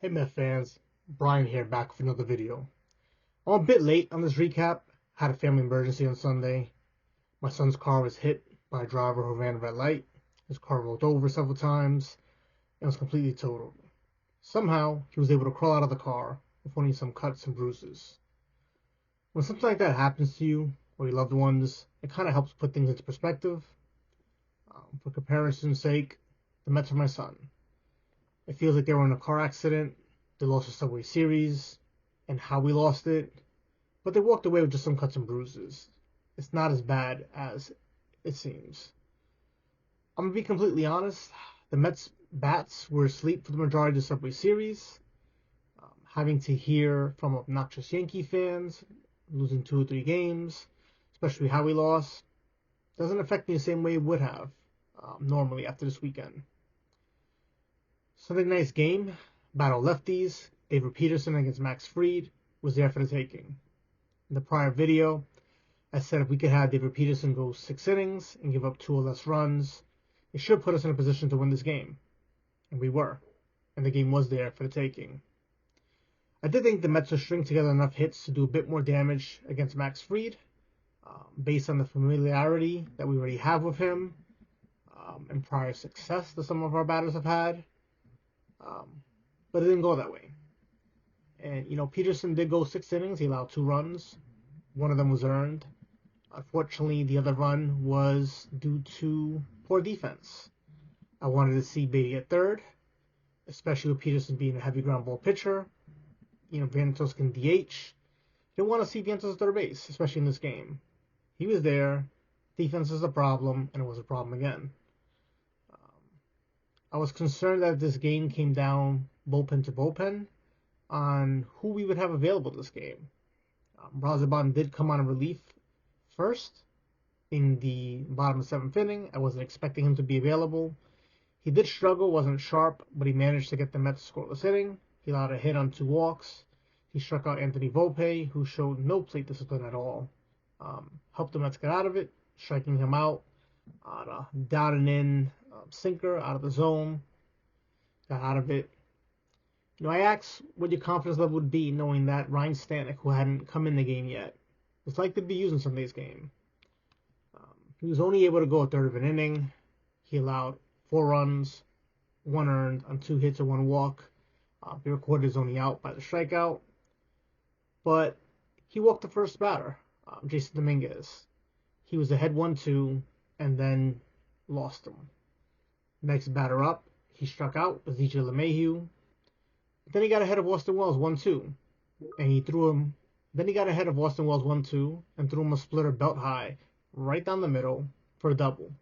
Hey Mets fans, Brian here back with another video. I'm a bit late on this recap. Had a family emergency on Sunday. My son's car was hit by a driver who ran a red light. His car rolled over several times and was completely totaled. Somehow, he was able to crawl out of the car with only some cuts and bruises. When something like that happens to you or your loved ones, it kind of helps put things into perspective. For comparison's sake, the Mets are my son. It feels like they were in a car accident. They lost the Subway Series, and how we lost it, but they walked away with just some cuts and bruises. It's not as bad as it seems. I'm gonna be completely honest. The Mets bats were asleep for the majority of the Subway Series. Having to hear from obnoxious Yankee fans losing 2 or 3 games, especially how we lost, doesn't affect me the same way it would have normally after this weekend. Sunday night's game, battle lefties, David Peterson against Max Fried, was there for the taking. In the prior video, I said if we could have David Peterson go 6 innings and give up 2 or less runs, it should put us in a position to win this game. And we were. And the game was there for the taking. I did think the Mets would string together enough hits to do a bit more damage against Max Fried, based on the familiarity that we already have with him, and prior success that some of our batters have had. But it didn't go that way. And, Peterson did go 6 innings. He allowed 2 runs. One of them was earned. Unfortunately, the other run was due to poor defense. I wanted to see Beatty at third, especially with Peterson being a heavy ground ball pitcher. Vientos can DH. Didn't want to see Vientos at third base, especially in this game. He was there. Defense is a problem, and it was a problem again. I was concerned that this game came down bullpen to bullpen on who we would have available this game. Brazaban did come on in relief first in the bottom of the 7th inning. I wasn't expecting him to be available. He did struggle, wasn't sharp, but he managed to get the Mets scoreless inning. He allowed a hit on 2 walks. He struck out Anthony Volpe, who showed no plate discipline at all. Helped the Mets get out of it, striking him out on a down and in sinker out of the zone. Got out of it. I asked what your confidence level would be knowing that Ryan Stanek, who hadn't come in the game yet, was likely to be using Sunday's game. He was only able to go a third of an inning. He allowed 4 runs, 1 earned on 2 hits and 1 walk. He recorded his only out by the strikeout. But he walked the first batter, Jason Dominguez. He was ahead 1-2 and then lost him. Next batter up, he struck out with DJ LeMahieu. Then he got ahead of Austin Wells 1-2, and he threw him. Then he got ahead of Austin Wells 1-2 and threw him a splitter belt high right down the middle for a double.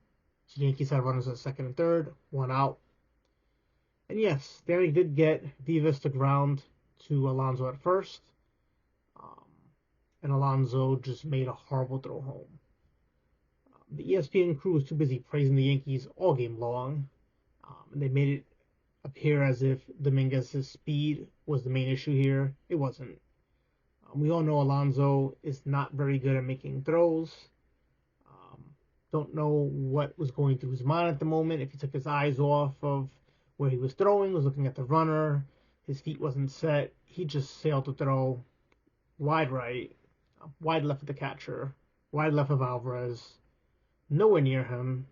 So the Yankees had runners at second and third, 1 out. And yes, Stanek did get Vivas to ground to Alonso at first, and Alonso just made a horrible throw home. The ESPN crew was too busy praising the Yankees all game long, and they made it appear as if Dominguez's speed was the main issue here. It wasn't. We all know Alonso is not very good at making throws. Don't know what was going through his mind at the moment. If he took his eyes off of where he was throwing, was looking at the runner, his feet wasn't set, he just sailed to throw wide right, wide left of the catcher, wide left of Alvarez, nowhere near him.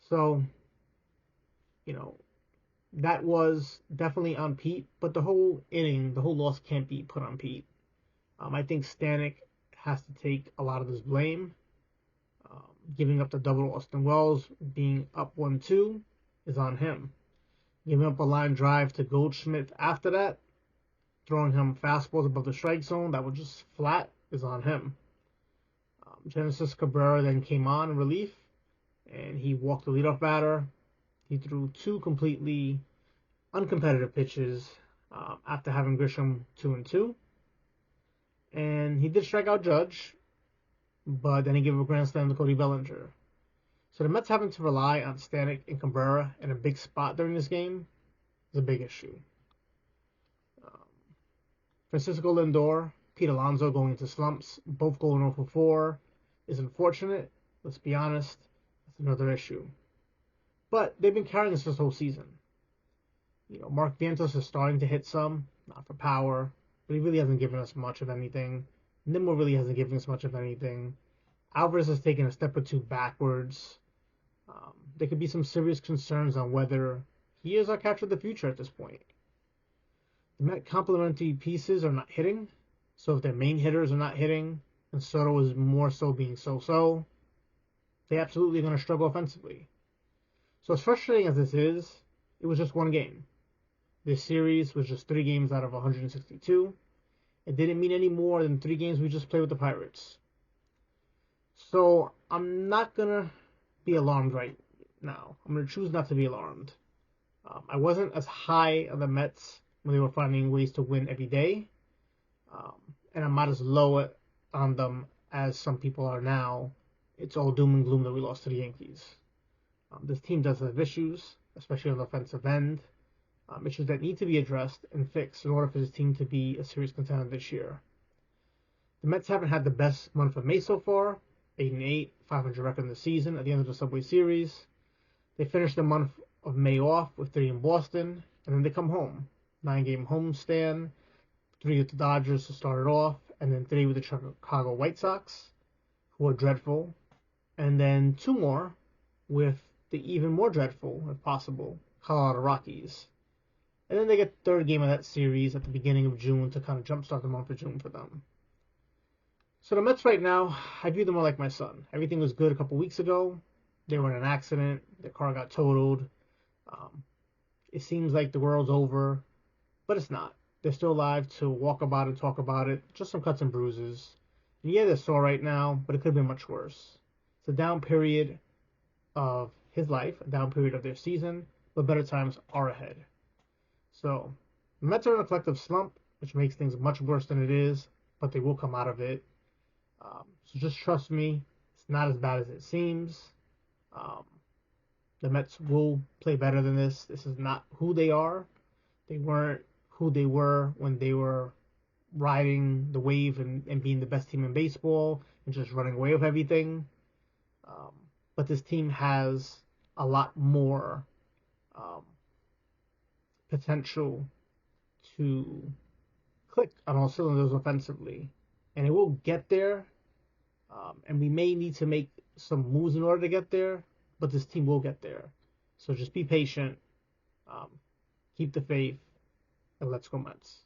So, that was definitely on Pete, but the whole inning, the whole loss can't be put on Pete. I think Stanek has to take a lot of this blame. Giving up the double Austin Wells, being up 1-2, is on him. Giving up a line drive to Goldschmidt after that, throwing him fastballs above the strike zone that were just flat, is on him. Genesis Cabrera then came on in relief, and he walked the leadoff batter. He threw 2 completely uncompetitive pitches after having Grisham 2-2. And he did strike out Judge, but then he gave a grand slam to Cody Bellinger. So the Mets having to rely on Stanek and Cabrera in a big spot during this game is a big issue. Francisco Lindor, Pete Alonso going into slumps, both going 0-for-4, is unfortunate. Let's be honest, that's another issue. But they've been carrying us this whole season. Mark Vientos is starting to hit some, not for power, but he really hasn't given us much of anything. Nimmo really hasn't given us much of anything. Alvarez has taken a step or two backwards. There could be some serious concerns on whether he is our catcher of the future at this point. The Met complementary pieces are not hitting, so if their main hitters are not hitting, and Soto is more so being so-so, they absolutely are going to struggle offensively. So as frustrating as this is, it was just one game. This series was just 3 games out of 162. It didn't mean any more than 3 games we just played with the Pirates. So I'm not going to be alarmed right now. I'm going to choose not to be alarmed. I wasn't as high on the Mets when they were finding ways to win every day. And I'm not as low on them as some people are now. It's all doom and gloom that we lost to the Yankees. This team does have issues, especially on the offensive end. Issues that need to be addressed and fixed in order for this team to be a serious contender this year. The Mets haven't had the best month of May so far, 8-8, 500 record in the season at the end of the Subway Series. They finished the month of May off with 3 in Boston, and then they come home. 9-game homestand, 3 with the Dodgers to start it off, and then 3 with the Chicago White Sox, who are dreadful, and then 2 more with the even more dreadful, if possible, Colorado Rockies. And then they get the 3rd game of that series at the beginning of June to kind of jumpstart the month of June for them. So the Mets right now, I view them more like my son. Everything was good a couple weeks ago. They were in an accident. Their car got totaled. It seems like the world's over, but it's not. They're still alive to walk about it, talk about it. Just some cuts and bruises. And yeah, they're sore right now, but it could have been much worse. It's a down period of his life, a down period of their season, but better times are ahead. So, the Mets are in a collective slump, which makes things much worse than it is, but they will come out of it. So just trust me, it's not as bad as it seems. The Mets will play better than this. This is not who they are. They weren't who they were when they were riding the wave and being the best team in baseball and just running away with everything. But this team has a lot more potential to click on all cylinders offensively. And it will get there. And we may need to make some moves in order to get there, but this team will get there. So just be patient, keep the faith, and let's go Mets.